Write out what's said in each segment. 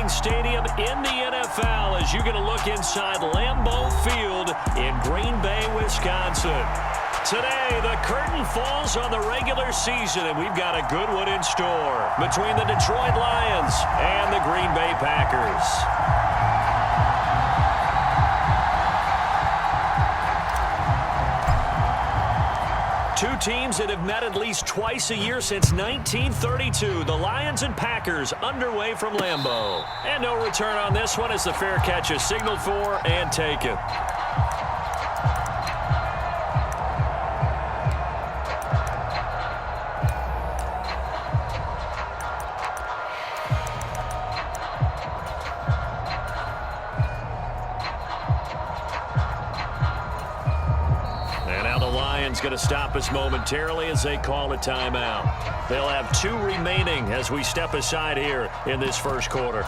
opening stadium in the NFL as you get a look inside Lambeau Field in Green Bay, Wisconsin. Today, the curtain falls on the regular season, and we've got a good one in store between the Detroit Lions and the Green Bay Packers. Two teams that have met at least twice a year since 1932. The Lions and Packers underway from Lambeau. And no return on this one as the fair catch is signaled for and taken. Going to stop us momentarily as they call a timeout. They'll have 2 remaining as we step aside here in this first quarter.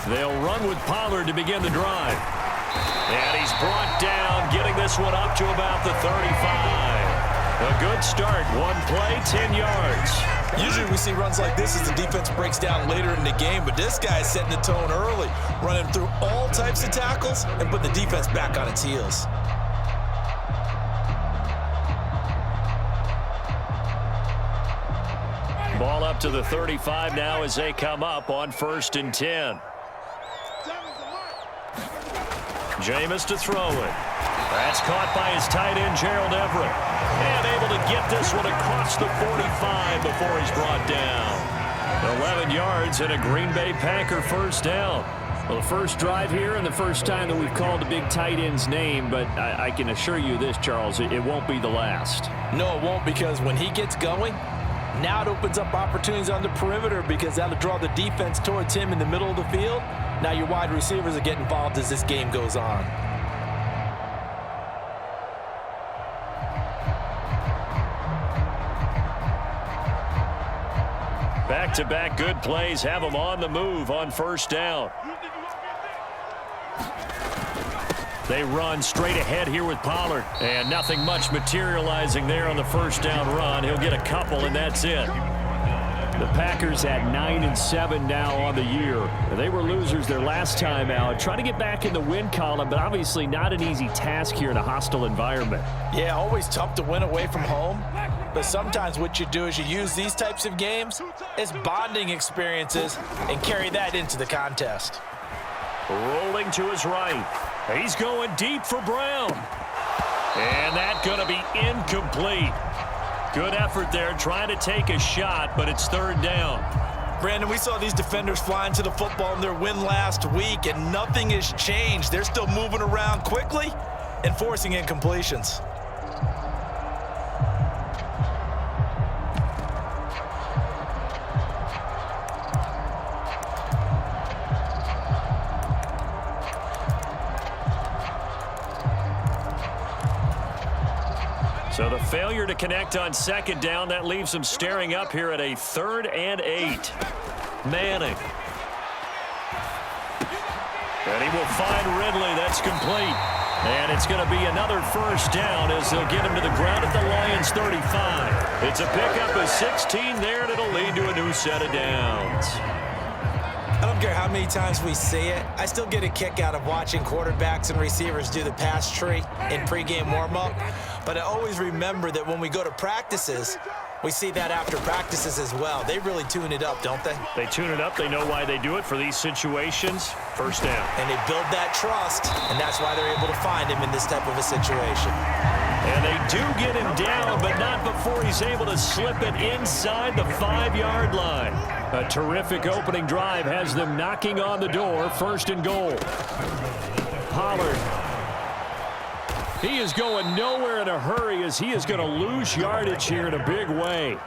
They'll run with Pollard to begin the drive. And he's brought down, getting this one up to about the 35. A good start. One play, 10 yards. Usually we see runs like this as the defense breaks down later in the game, but this guy's setting the tone early, running through all types of tackles and putting the defense back on its heels. Ball up to the 35 now as they come up on 1st and 10. Jameis to throw it. That's caught by his tight end, Gerald Everett. And able to get this one across the 45 before he's brought down. 11 yards and a Green Bay Packer first down. Well, the first drive here and the first time that we've called the big tight end's name, but I can assure you this, Charles, it won't be the last. No, it won't, because when he gets going, now it opens up opportunities on the perimeter because that'll draw the defense towards him in the middle of the field. Now your wide receivers are getting involved as this game goes on. Back-to-back good plays have them on the move on first down. They run straight ahead here with Pollard. And nothing much materializing there on the first down run. He'll get a couple, and that's it. The Packers at 9-7 now on the year. They were losers their last time out. Trying to get back in the win column, but obviously not an easy task here in a hostile environment. Yeah, always tough to win away from home. But sometimes what you do is you use these types of games as bonding experiences and carry that into the contest. Rolling to his right. He's going deep for Brown. And that's going to be incomplete. Good effort there trying to take a shot, but it's 3rd down. Brandon, we saw these defenders flying to the football in their win last week, and nothing has changed. They're still moving around quickly and forcing incompletions. So the failure to connect on 2nd down, that leaves them staring up here at a 3rd and 8. Manning. And he will find Ridley. That's complete. And it's going to be another first down as they'll get him to the ground at the Lions' 35. It's a pickup of 16 there, and it'll lead to a new set of downs. I don't care how many times we see it. I still get a kick out of watching quarterbacks and receivers do the pass tree in pregame warm-up. But I always remember that when we go to practices, we see that after practices as well. They really tune it up, don't they? They tune it up. They know why they do it for these situations. First down. And they build that trust, and that's why they're able to find him in this type of a situation. And they do get him down, but not before he's able to slip it inside the 5-yard line. A terrific opening drive has them knocking on the door. 1st and goal. Pollard. He is going nowhere in a hurry as he is going to lose yardage here in a big way.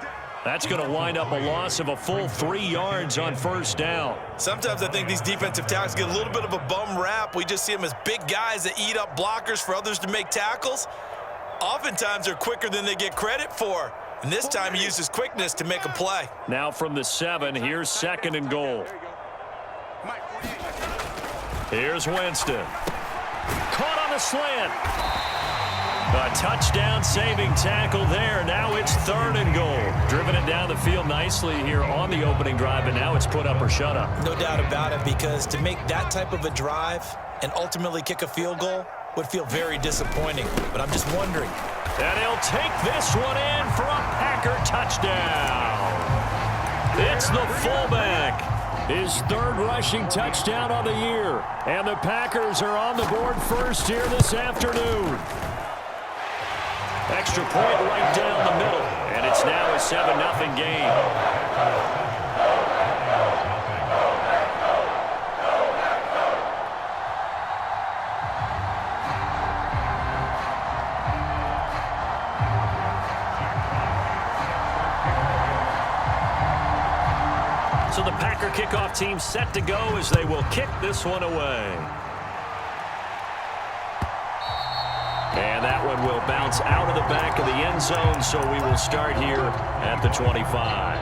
That's going to wind up a loss of a full 3 yards on 1st down. Sometimes I think these defensive tackles get a little bit of a bum rap. We just see them as big guys that eat up blockers for others to make tackles. Oftentimes they're quicker than they get credit for. And this time he uses quickness to make a play. Now from the 7, here's 2nd and goal. Here's Winston. Caught on the slant. A touchdown-saving tackle there. Now it's 3rd and goal. Driven it down the field nicely here on the opening drive, but now it's put up or shut up. No doubt about it, because to make that type of a drive and ultimately kick a field goal would feel very disappointing. But I'm just wondering. And he'll take this one in for a Packer touchdown. It's the fullback. His 3rd rushing touchdown of the year. And the Packers are on the board first here this afternoon. Extra point right down the middle. And it's now a 7-0 game. So the Packer kickoff team set to go as they will kick this one away. And that one will bounce out of the back of the end zone, so we will start here at the 25.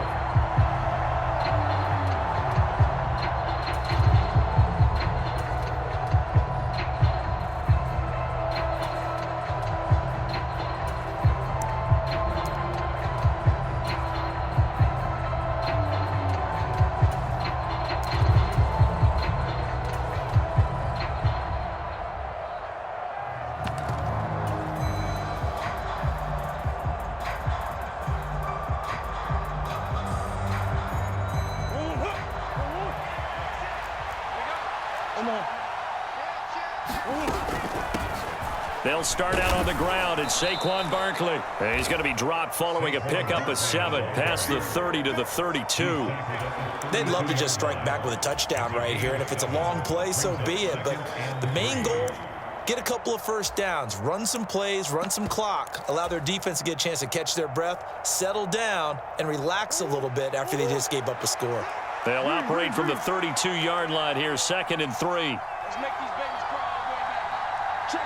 They'll start out on the ground. It's Saquon Barkley. And he's going to be dropped following a pickup of 7 past the 30 to the 32. They'd love to just strike back with a touchdown right here, and if it's a long play, so be it. But the main goal, get a couple of first downs, run some plays, run some clock, allow their defense to get a chance to catch their breath, settle down, and relax a little bit after they just gave up a score. They'll operate from the 32-yard line here, 2nd and 3. Let's make these babies crawl all the way back. Check.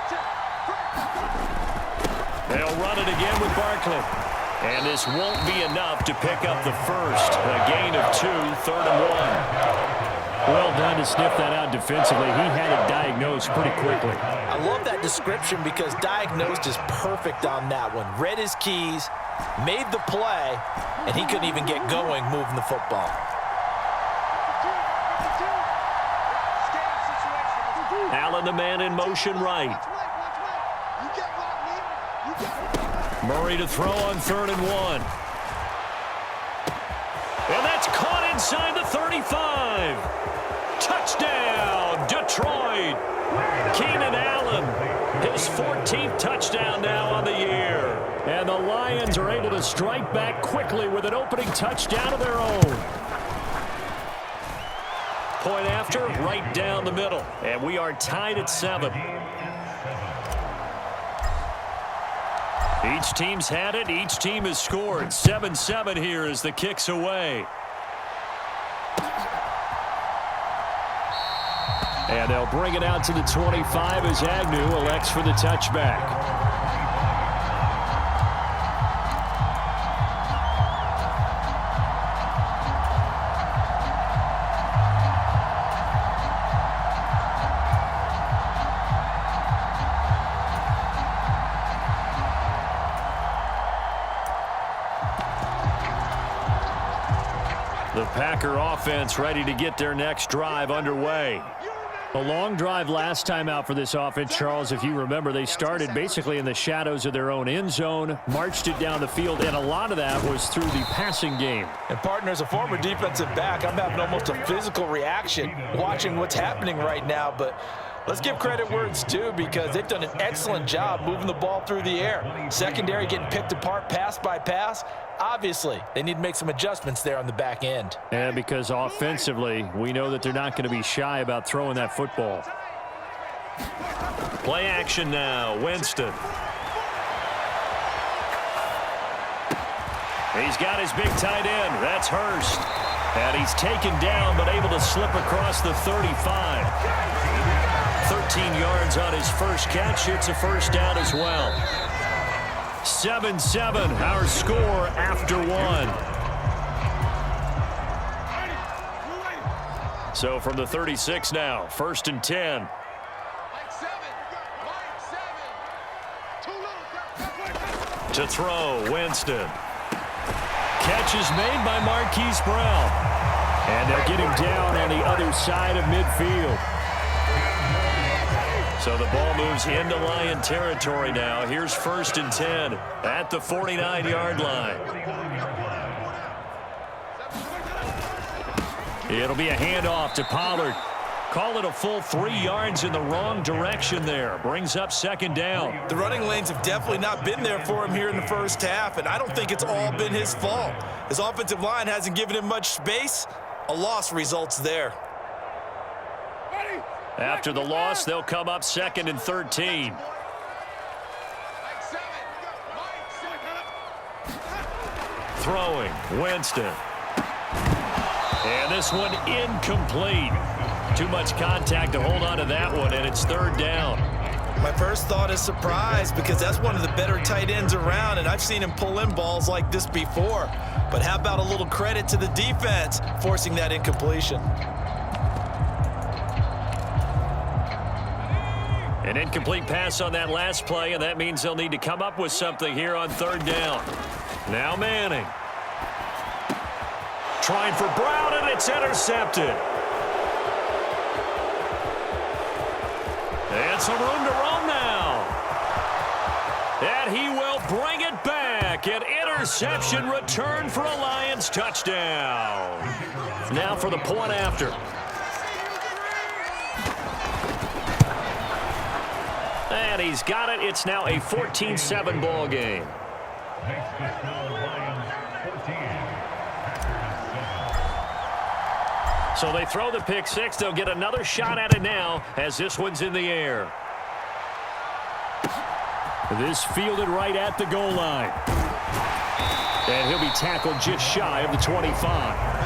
They'll run it again with Barkley. And this won't be enough to pick up the first. A gain of 2, 3rd and 1. Well done to sniff that out defensively. He had it diagnosed pretty quickly. I love that description because diagnosed is perfect on that one. Read his keys, made the play, and he couldn't even get going moving the football. Allen, the man in motion right. Murray to throw on 3rd and 1. And that's caught inside the 35. Touchdown, Detroit. Keenan Allen, his 14th touchdown now on the year. And the Lions are able to strike back quickly with an opening touchdown of their own. Point after, right down the middle. And we are tied at 7. Each team's had it. Each team has scored. 7-7 here as the kick's away. And they'll bring it out to the 25 as Agnew elects for the touchback. The Packer offense ready to get their next drive underway. A long drive last time out for this offense, Charles. If you remember, they started basically in the shadows of their own end zone, marched it down the field, and a lot of that was through the passing game. And partner, as a former defensive back, I'm having almost a physical reaction watching what's happening right now. But let's give credit where it's due because they've done an excellent job moving the ball through the air. Secondary getting picked apart pass by pass. Obviously, they need to make some adjustments there on the back end. And because offensively, we know that they're not going to be shy about throwing that football. Play action now, Winston. He's got his big tight end. That's Hurst. And he's taken down but able to slip across the 35. 13 yards on his first catch. It's a first down as well. 7-7, our score after 1. So from the 36 now, 1st and 10. Mike 7. Mike 7. Too little. To throw, Winston. Catch is made by Marquise Brown. And they'll get him down on the other side of midfield. So the ball moves into Lion territory now. Here's 1st and 10 at the 49-yard line. It'll be a handoff to Pollard. Call it a full 3 yards in the wrong direction there. Brings up 2nd down. The running lanes have definitely not been there for him here in the first half, and I don't think it's all been his fault. His offensive line hasn't given him much space. A loss results there. After the loss, they'll come up 2nd and 13. Throwing, Winston. And this one incomplete. Too much contact to hold on to that one, and it's 3rd down. My first thought is surprise, because that's one of the better tight ends around, and I've seen him pull in balls like this before. But how about a little credit to the defense forcing that incompletion? An incomplete pass on that last play, and that means they'll need to come up with something here on 3rd down. Now Manning. Trying for Brown, and it's intercepted. And some room to roam now. And he will bring it back. An interception return for a Lions touchdown. Now for the point after. And he's got it. It's now a 14-7 ball game. So they throw the pick six. They'll get another shot at it now as this one's in the air. This fielded right at the goal line. And he'll be tackled just shy of the 25.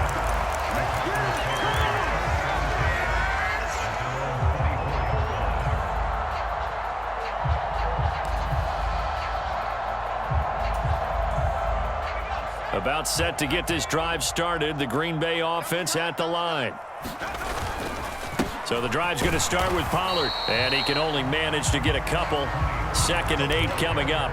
About set to get this drive started. The Green Bay offense at the line. So the drive's going to start with Pollard. And he can only manage to get a couple. 2nd and 8 coming up.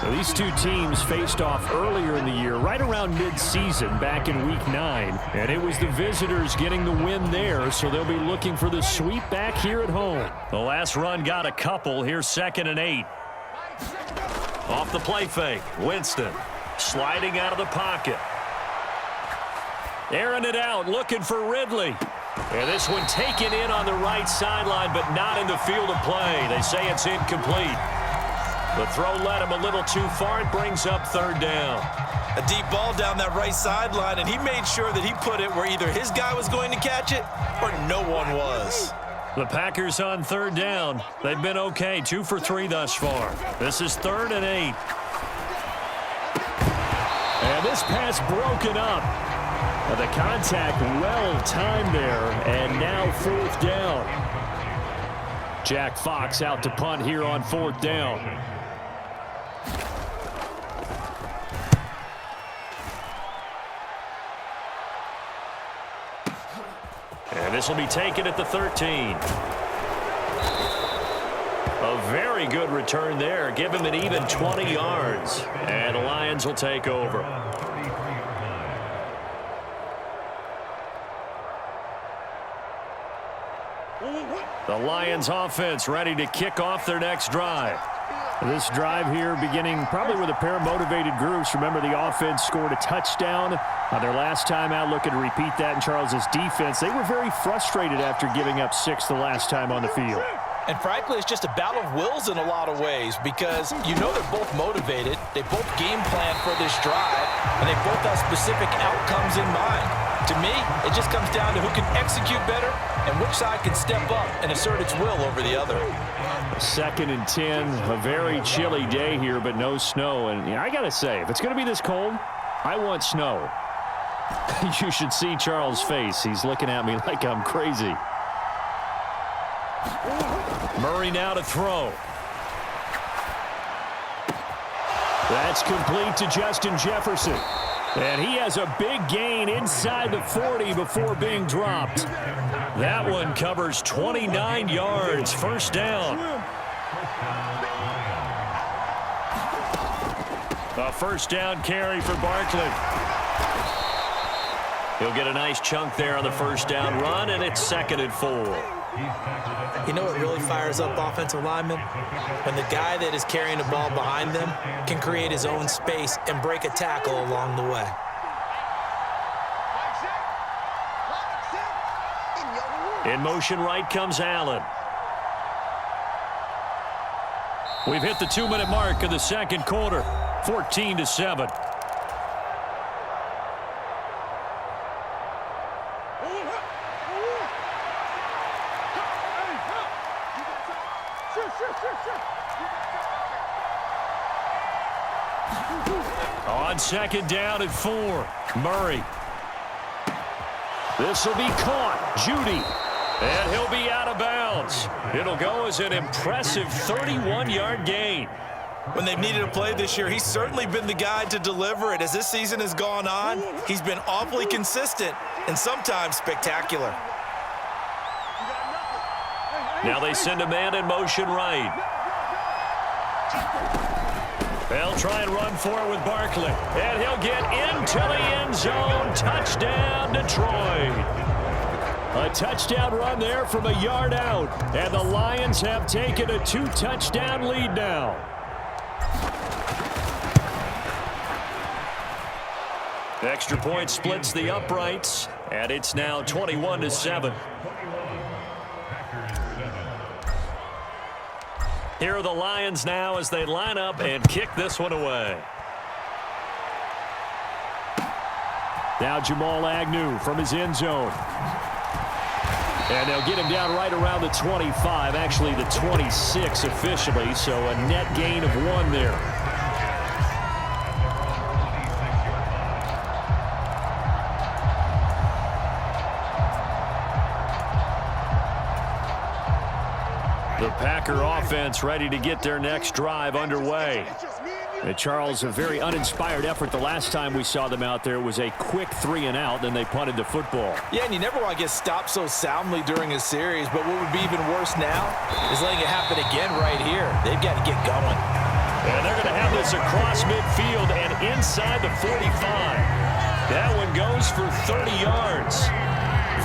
So these two teams faced off earlier in the year, right around mid-season, back in Week 9. And it was the visitors getting the win there, so they'll be looking for the sweep back here at home. The last run got a couple. Here's 2nd and 8. Off the play fake, Winston. Sliding out of the pocket. Airing it out, looking for Ridley. And this one taken in on the right sideline, but not in the field of play. They say it's incomplete. The throw led him a little too far. It brings up 3rd down. A deep ball down that right sideline, and he made sure that he put it where either his guy was going to catch it or no one was. The Packers on 3rd down. They've been okay, 2 for 3 thus far. This is 3rd and 8. And this pass broken up. The contact well timed there, and now 4th down. Jack Fox out to punt here on 4th down. And this will be taken at the 13. A very good return there. Give him an even 20 yards. And the Lions will take over. The Lions offense ready to kick off their next drive. This drive here beginning probably with a pair of motivated groups. Remember, the offense scored a touchdown on their last time out. Looking to repeat that in Charles's defense. They were very frustrated after giving up 6 the last time on the field. And frankly, it's just a battle of wills in a lot of ways, because you know they're both motivated. They both game plan for this drive, and they both have specific outcomes in mind. To me, it just comes down to who can execute better and which side can step up and assert its will over the other. 2nd and 10, a very chilly day here, but no snow. And I got to say, if it's going to be this cold, I want snow. You should see Charles' face. He's looking at me like I'm crazy. Murray now to throw. That's complete to Justin Jefferson. And he has a big gain inside the 40 before being dropped. That one covers 29 yards. 1st down. A first down carry for Barkley. He'll get a nice chunk there on the first down run, and it's 2nd and 4. You know what really fires up offensive linemen? When the guy that is carrying the ball behind them can create his own space and break a tackle along the way. In motion right comes Allen. We've hit the 2-minute mark of the second quarter, 14-7. On 2nd down and 4, Murray. This will be caught. Judy. And he'll be out of bounds. It'll go as an impressive 31-yard gain. When they've needed a play this year, he's certainly been the guy to deliver it. As this season has gone on, he's been awfully consistent and sometimes spectacular. Now they send a man in motion right. They'll try and run for it with Barkley. And he'll get into the end zone. Touchdown, Detroit. A touchdown run there from a yard out. And the Lions have taken a 2-touchdown lead now. Extra point splits the uprights. And it's now 21-7. Here are the Lions now as they line up and kick this one away. Now Jamal Agnew from his end zone. And they'll get him down right around the 25, actually the 26 officially, so a net gain of 1 there. The Packer offense ready to get their next drive underway. And Charles, a very uninspired effort the last time we saw them out there. It was a quick 3-and-out, then they punted the football. Yeah, and you never want to get stopped so soundly during a series, but what would be even worse now is letting it happen again right here. They've got to get going. And they're going to have this across midfield and inside the 45. That one goes for 30 yards.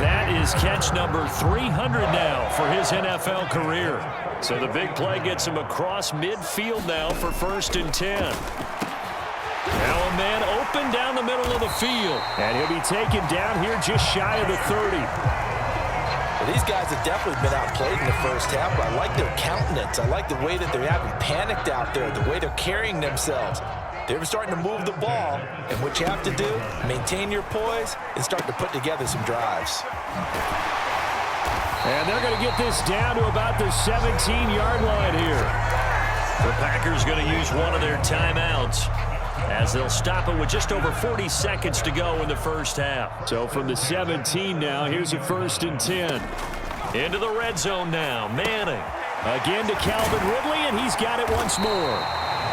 That is catch number 300 now for his NFL career. So the big play gets him across midfield now for 1st and 10. Now a man open down the middle of the field. And he'll be taken down here just shy of the 30. Well, these guys have definitely been outplayed in the first half, but I like their countenance. I like the way that they haven't panicked out there, the way they're carrying themselves. They're starting to move the ball, and what you have to do, maintain your poise and start to put together some drives. And they're going to get this down to about the 17-yard line here. The Packers going to use one of their timeouts as they'll stop it with just over 40 seconds to go in the first half. So from the 17 now, here's a 1st and 10. Into the red zone now. Manning again to Calvin Ridley, and he's got it once more.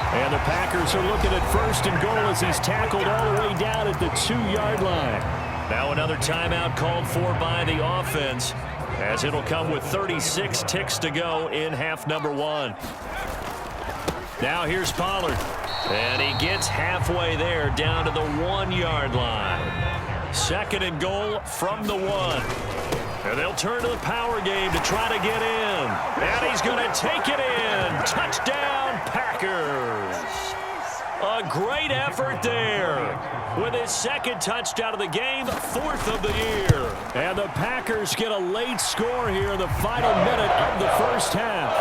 And the Packers are looking at 1st and goal as he's tackled all the way down at the 2-yard line. Now another timeout called for by the offense, as it'll come with 36 ticks to go in half number 1. Now here's Pollard. And he gets halfway there down to the 1-yard line. 2nd and goal from the 1. And they'll turn to the power game to try to get in. And he's going to take it in. Touchdown, Packers. A great effort there. With his 2nd touchdown of the game, 4th of the year. And the Packers get a late score here in the final minute of the first half.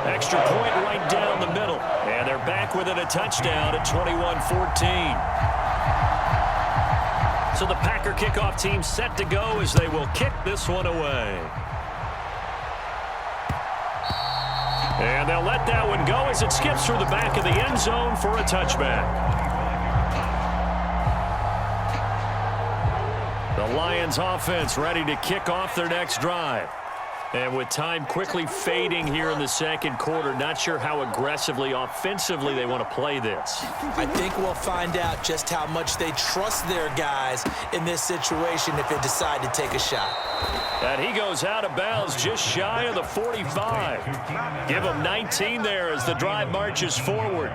Extra point right down the middle. And they're back within a touchdown at 21-14. So the Packer kickoff team set to go as they will kick this one away. And they'll let that one go as it skips through the back of the end zone for a touchback. The Lions offense ready to kick off their next drive. And with time quickly fading here in the second quarter, not sure how aggressively, offensively they want to play this. I think we'll find out just how much they trust their guys in this situation if they decide to take a shot. And he goes out of bounds just shy of the 45. Give him 19 there as the drive marches forward.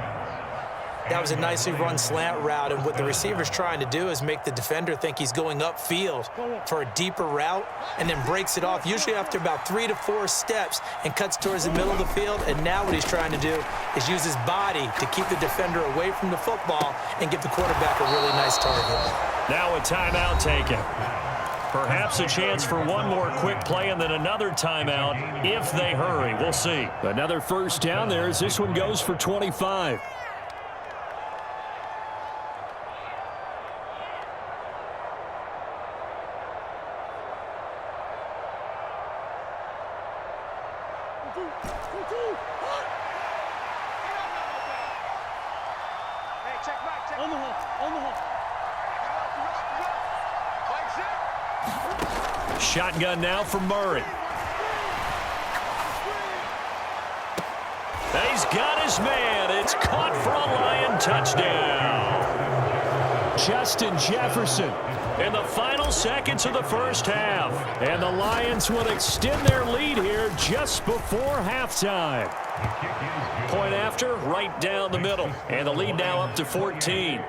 That was a nicely run slant route, and what the receiver's trying to do is make the defender think he's going upfield for a deeper route and then breaks it off, usually after about 3 to 4 steps, and cuts towards the middle of the field. And now what he's trying to do is use his body to keep the defender away from the football and give the quarterback a really nice target. Now a timeout taken. Perhaps a chance for one more quick play and then another timeout if they hurry. We'll see. Another first down there as this one goes for 25. Shotgun now for Murray. He's got his man. It's caught for a Lion touchdown. Justin Jefferson in the final seconds of the first half. And the Lions will extend their lead here just before halftime. Point after, right down the middle. And the lead now up to 14.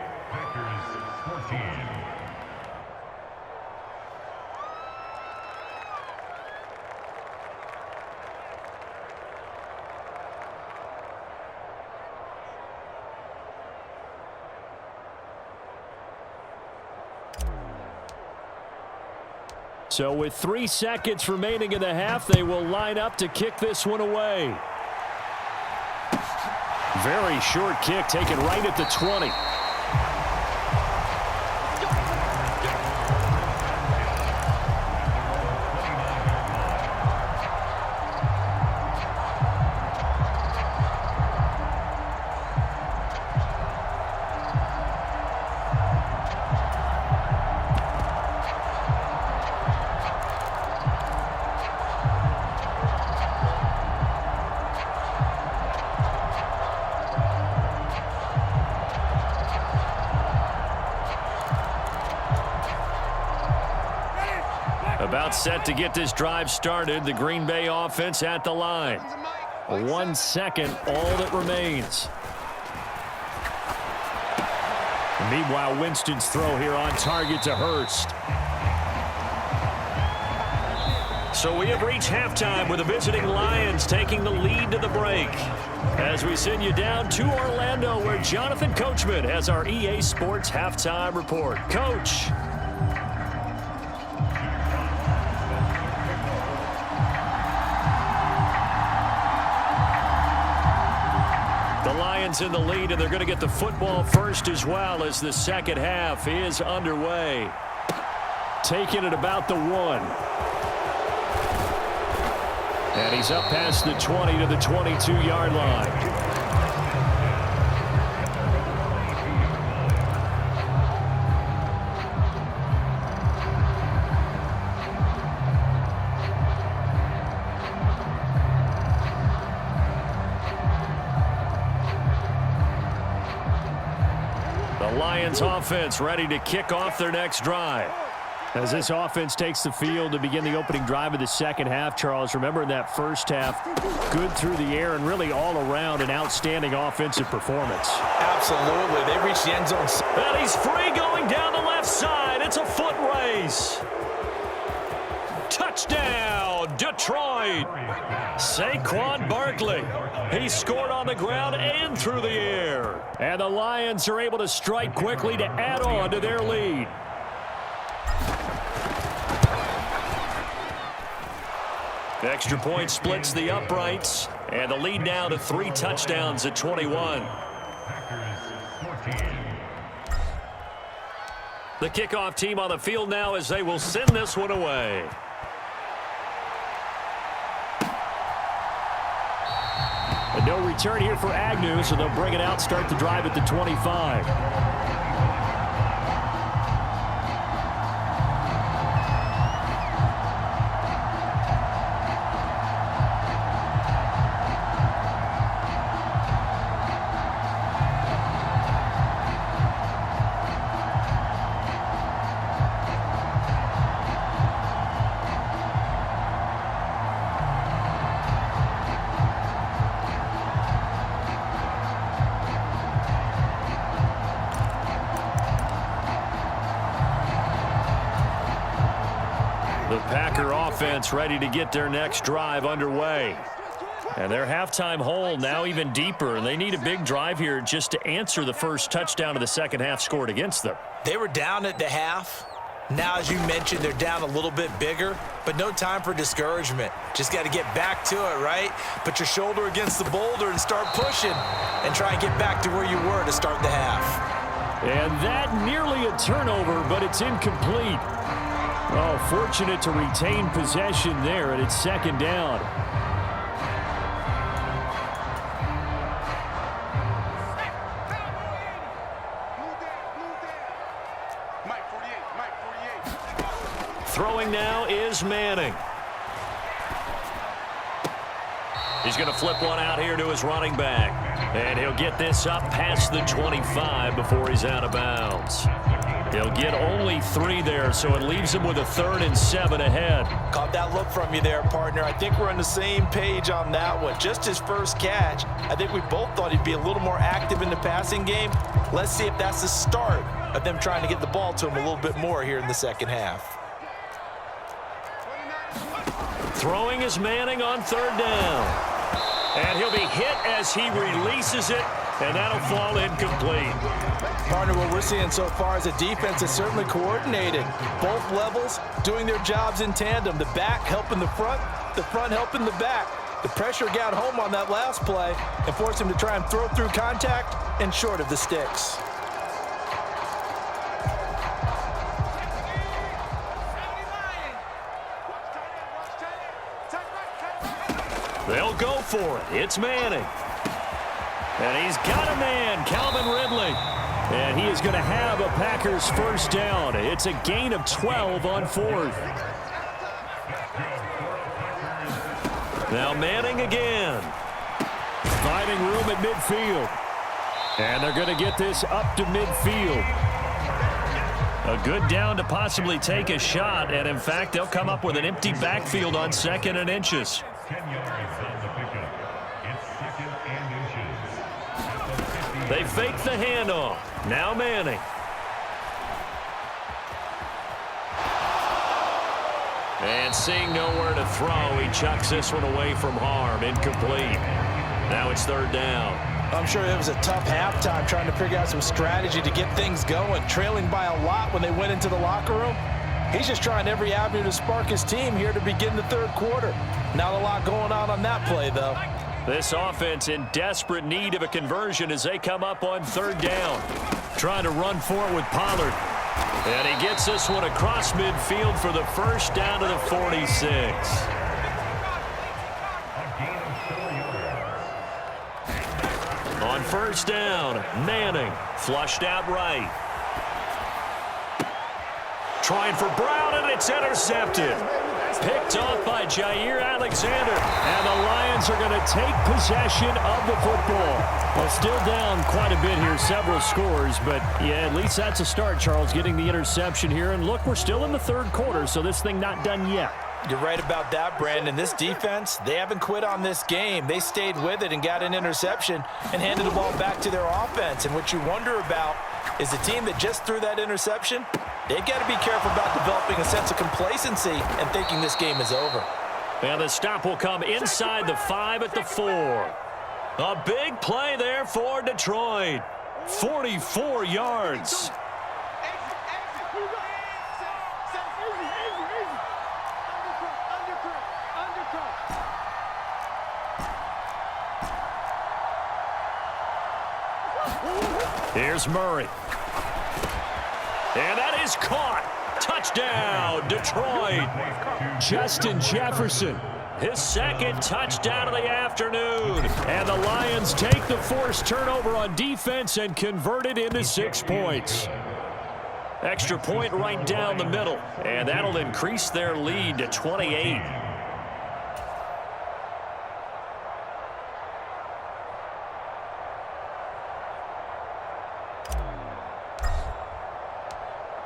So with 3 seconds remaining in the half, they will line up to kick this one away. Very short kick taken right at the 20. About set to get this drive started. The Green Bay offense at the line. 1 second, all that remains. Meanwhile, Winston's throw here on target to Hurst. So we have reached halftime with the visiting Lions taking the lead to the break. As we send you down to Orlando, where Jonathan Coachman has our EA Sports halftime report. Coach. In the lead, and they're going to get the football first as well as the second half is underway. Taking it about the 1. And he's up past the 20 to the 22-yard line. Lions offense ready to kick off their next drive. As this offense takes the field to begin the opening drive of the second half, Charles, remember in that first half, good through the air and really all around an outstanding offensive performance. Absolutely. They reached the end zone. And he's free going down the left side. It's a foot race. Touchdown, Detroit. Saquon Barkley. He scored on the ground and through the air. And the Lions are able to strike quickly to add on to their lead. The extra point splits the uprights. And the lead now to 3 touchdowns at 21. The kickoff team on the field now as they will send this one away. And no return here for Agnew, so they'll bring it out, start the drive at the 25. The Packer offense ready to get their next drive underway. And their halftime hole now even deeper, and they need a big drive here just to answer the first touchdown of the second half scored against them. They were down at the half. Now, as you mentioned, they're down a little bit bigger, but no time for discouragement. Just got to get back to it, right? Put your shoulder against the boulder and start pushing and try and get back to where you were to start the half. And that nearly a turnover, but it's incomplete. Oh, fortunate to retain possession there, and it's second down. Throwing now is Manning. He's going to flip one out here to his running back. And he'll get this up past the 25 before he's out of bounds. He'll get only 3 there, so it leaves him with a 3rd and 7 ahead. Caught that look from you there, partner. I think we're on the same page on that one. Just his first catch. I think we both thought he'd be a little more active in the passing game. Let's see if that's the start of them trying to get the ball to him a little bit more here in the second half. Throwing is Manning on 3rd down. And he'll be hit as he releases it, and that'll fall incomplete. Partner, what we're seeing so far is a defense that's certainly coordinated. Both levels doing their jobs in tandem. The back helping the front helping the back. The pressure got home on that last play and forced him to try and throw through contact and short of the sticks. They'll go for it. It's Manning. And he's got a man, Calvin Ridley. And he is going to have a Packers first down. It's a gain of 12 on 4th. Now Manning again. Finding room at midfield. And they're going to get this up to midfield. A good down to possibly take a shot. And, in fact, they'll come up with an empty backfield on 2nd and inches. 10 yards on the pickup. It's 2nd and inches. They fake the handoff. Now Manning. And seeing nowhere to throw, he chucks this one away from harm. Incomplete. Now it's 3rd down. I'm sure it was a tough halftime trying to figure out some strategy to get things going. Trailing by a lot when they went into the locker room. He's just trying every avenue to spark his team here to begin the 3rd quarter. Not a lot going on that play, though. This offense in desperate need of a conversion as they come up on 3rd down. Trying to run for it with Pollard. And he gets this one across midfield for the first down to the 46. On 1st down, Manning flushed out right. Trying for Brown, and it's intercepted. Picked off by Jair Alexander. And the Lions are going to take possession of the football. Well, still down quite a bit here, several scores. But, yeah, at least that's a start, Charles, getting the interception here. And, look, we're still in the 3rd quarter, so this thing not done yet. You're right about that, Brandon. This defense, they haven't quit on this game. They stayed with it and got an interception and handed the ball back to their offense. And what you wonder about is the team that just threw that interception, they've got to be careful about developing a sense of complacency and thinking this game is over. And the stop will come inside the 5 at the 4. A big play there for Detroit. 44 yards. Here's Murray. And that is caught. Touchdown, Detroit. Justin Jefferson, his 2nd touchdown of the afternoon. And the Lions take the forced turnover on defense and convert it into 6 points. Extra point right down the middle. And that'll increase their lead to 28.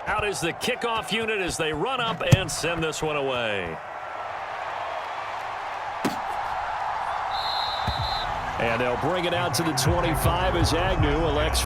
Out is the kickoff unit as they run up and send this one away. And they'll bring it out to the 25 as Agnew elects